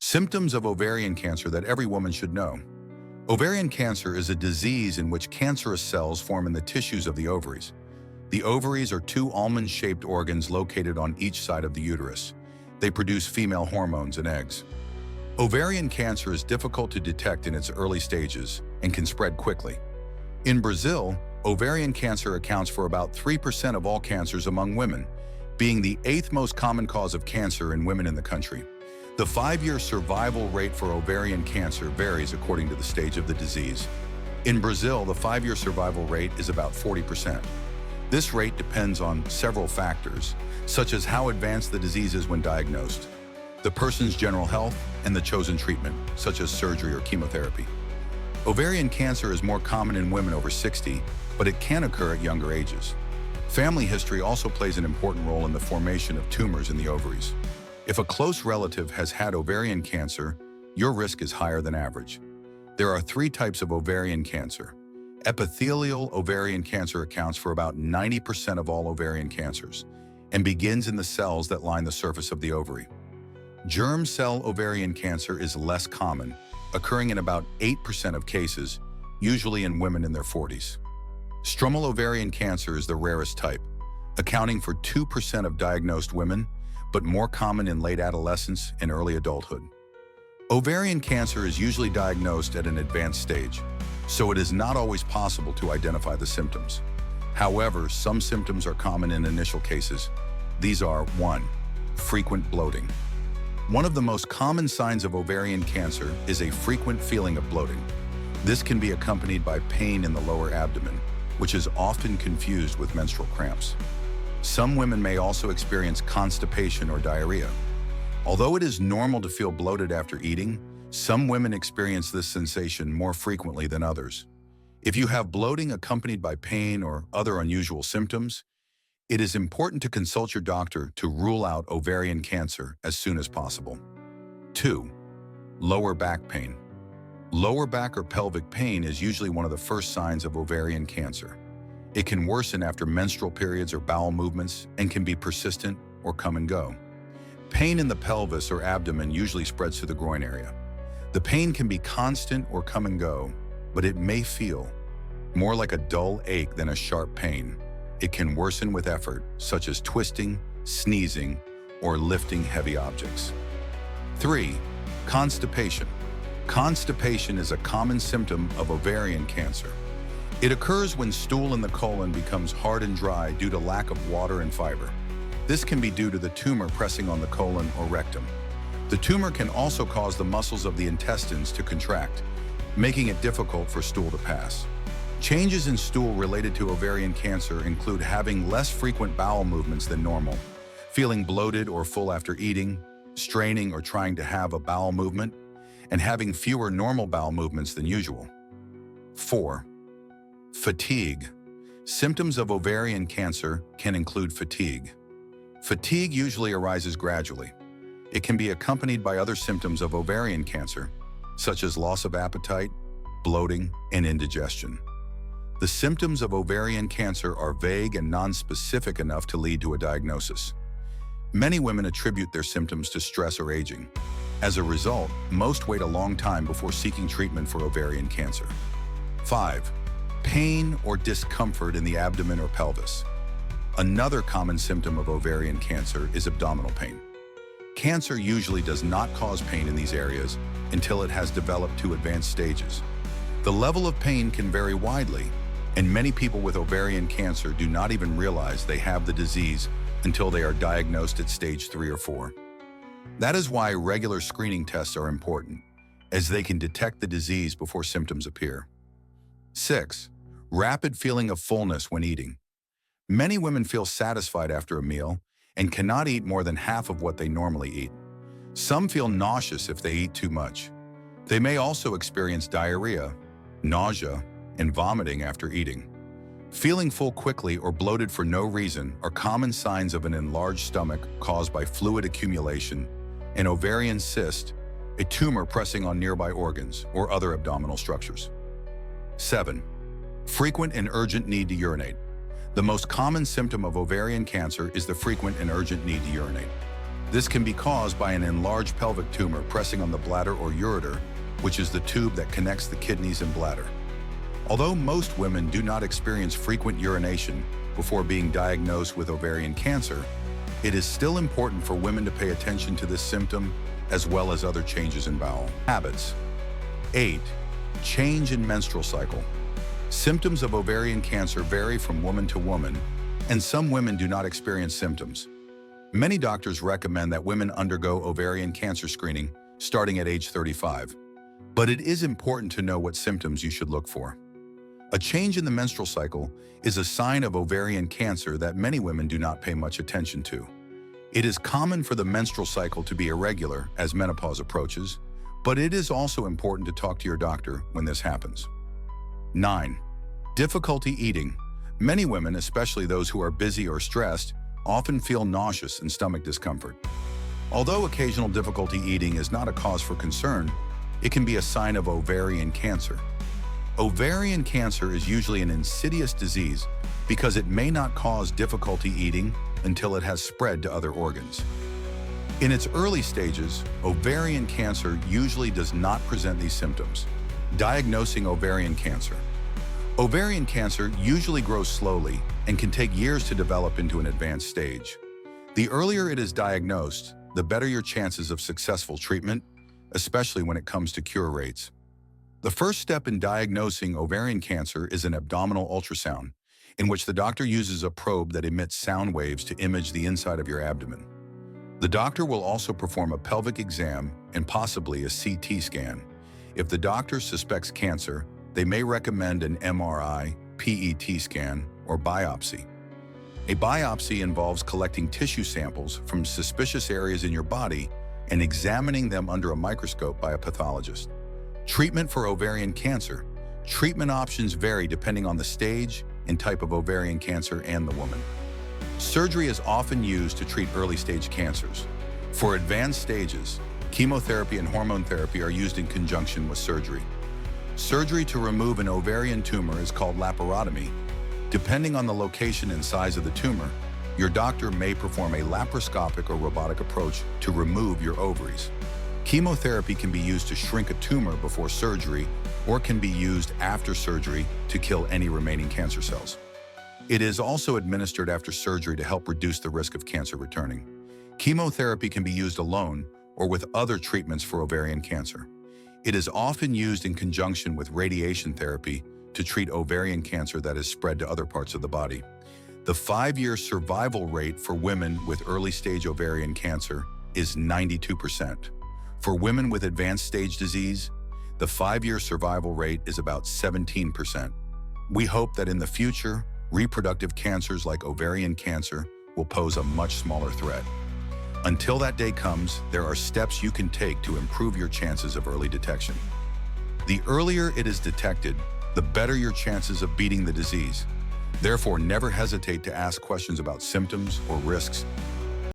Symptoms of ovarian cancer that every woman should know. Ovarian cancer is a disease in which cancerous cells form in the tissues of the ovaries. The ovaries are two almond-shaped organs located on each side of the uterus. They produce female hormones and eggs. Ovarian cancer is difficult to detect in its early stages and can spread quickly. In Brazil, ovarian cancer accounts for about 3% of all cancers among women, being the 8th most common cause of cancer in women in the country. The 5-year survival rate for ovarian cancer varies according to the stage of the disease. In Brazil, the 5-year survival rate is about 40%. This rate depends on several factors, such as how advanced the disease is when diagnosed, the person's general health, and the chosen treatment, such as surgery or chemotherapy. Ovarian cancer is more common in women over 60, but it can occur at younger ages. Family history also plays an important role in the formation of tumors in the ovaries. If a close relative has had ovarian cancer, your risk is higher than average. There are 3 types of ovarian cancer. Epithelial ovarian cancer accounts for about 90% of all ovarian cancers and begins in the cells that line the surface of the ovary. Germ cell ovarian cancer is less common, occurring in about 8% of cases, usually in women in their 40s. Stromal ovarian cancer is the rarest type, accounting for 2% of diagnosed women, but more common in late adolescence and early adulthood. Ovarian cancer is usually diagnosed at an advanced stage, so it is not always possible to identify the symptoms. However, some symptoms are common in initial cases. These are 1. Frequent bloating. One of the most common signs of ovarian cancer is a frequent feeling of bloating. This can be accompanied by pain in the lower abdomen, which is often confused with menstrual cramps. Some women may also experience constipation or diarrhea. Although it is normal to feel bloated after eating, some women experience this sensation more frequently than others. If you have bloating accompanied by pain or other unusual symptoms, it is important to consult your doctor to rule out ovarian cancer as soon as possible. 2. Lower back pain. Lower back or pelvic pain is usually one of the first signs of ovarian cancer. It can worsen after menstrual periods or bowel movements and can be persistent or come and go. Pain in the pelvis or abdomen usually spreads to the groin area. The pain can be constant or come and go, but it may feel more like a dull ache than a sharp pain. It can worsen with effort, such as twisting, sneezing, or lifting heavy objects. 3. Constipation. Constipation is a common symptom of ovarian cancer. It occurs when stool in the colon becomes hard and dry due to lack of water and fiber. This can be due to the tumor pressing on the colon or rectum. The tumor can also cause the muscles of the intestines to contract, making it difficult for stool to pass. Changes in stool related to ovarian cancer include having less frequent bowel movements than normal, feeling bloated or full after eating, straining or trying to have a bowel movement, and having fewer normal bowel movements than usual. 4. Fatigue. Symptoms of ovarian cancer can include fatigue. Fatigue usually arises gradually. It can be accompanied by other symptoms of ovarian cancer, such as loss of appetite, bloating, and indigestion. The symptoms of ovarian cancer are vague and nonspecific enough to lead to a diagnosis. Many women attribute their symptoms to stress or aging. As a result, most wait a long time before seeking treatment for ovarian cancer. 5. Pain or discomfort in the abdomen or pelvis. Another common symptom of ovarian cancer is abdominal pain. Cancer usually does not cause pain in these areas until it has developed to advanced stages. The level of pain can vary widely, and many people with ovarian cancer do not even realize they have the disease until they are diagnosed at stage 3 or 4. That is why regular screening tests are important, as they can detect the disease before symptoms appear. 6. Rapid feeling of fullness when eating. Many women feel satisfied after a meal and cannot eat more than half of what they normally eat. Some feel nauseous if they eat too much. They may also experience diarrhea, nausea, and vomiting after eating. Feeling full quickly or bloated for no reason are common signs of an enlarged stomach caused by fluid accumulation, an ovarian cyst, a tumor pressing on nearby organs, or other abdominal structures. 7. Frequent and urgent need to urinate. The most common symptom of ovarian cancer is the frequent and urgent need to urinate. This can be caused by an enlarged pelvic tumor pressing on the bladder or ureter, which is the tube that connects the kidneys and bladder. Although most women do not experience frequent urination before being diagnosed with ovarian cancer, it is still important for women to pay attention to this symptom as well as other changes in bowel habits. 8. Change in menstrual cycle. Symptoms of ovarian cancer vary from woman to woman, and some women do not experience symptoms. Many doctors recommend that women undergo ovarian cancer screening starting at age 35, but it is important to know what symptoms you should look for. A change in the menstrual cycle is a sign of ovarian cancer that many women do not pay much attention to. It is common for the menstrual cycle to be irregular as menopause approaches, but it is also important to talk to your doctor when this happens. 9. Difficulty eating. Many women, especially those who are busy or stressed, often feel nauseous and stomach discomfort. Although occasional difficulty eating is not a cause for concern, it can be a sign of ovarian cancer. Ovarian cancer is usually an insidious disease because it may not cause difficulty eating until it has spread to other organs. In its early stages, ovarian cancer usually does not present these symptoms. Diagnosing ovarian cancer. Ovarian cancer usually grows slowly and can take years to develop into an advanced stage. The earlier it is diagnosed, the better your chances of successful treatment, especially when it comes to cure rates. The first step in diagnosing ovarian cancer is an abdominal ultrasound, in which the doctor uses a probe that emits sound waves to image the inside of your abdomen. The doctor will also perform a pelvic exam and possibly a CT scan. If the doctor suspects cancer, they may recommend an MRI, PET scan, or biopsy. A biopsy involves collecting tissue samples from suspicious areas in your body and examining them under a microscope by a pathologist. Treatment for ovarian cancer. Treatment options vary depending on the stage and type of ovarian cancer and the woman. Surgery is often used to treat early-stage cancers. For advanced stages, chemotherapy and hormone therapy are used in conjunction with surgery. Surgery to remove an ovarian tumor is called laparotomy. Depending on the location and size of the tumor, your doctor may perform a laparoscopic or robotic approach to remove your ovaries. Chemotherapy can be used to shrink a tumor before surgery or can be used after surgery to kill any remaining cancer cells. It is also administered after surgery to help reduce the risk of cancer returning. Chemotherapy can be used alone or with other treatments for ovarian cancer. It is often used in conjunction with radiation therapy to treat ovarian cancer that is spread to other parts of the body. The 5-year survival rate for women with early-stage ovarian cancer is 92%. For women with advanced stage disease, the 5-year survival rate is about 17%. We hope that in the future, reproductive cancers like ovarian cancer will pose a much smaller threat. Until that day comes, there are steps you can take to improve your chances of early detection. The earlier it is detected, the better your chances of beating the disease. Therefore, never hesitate to ask questions about symptoms or risks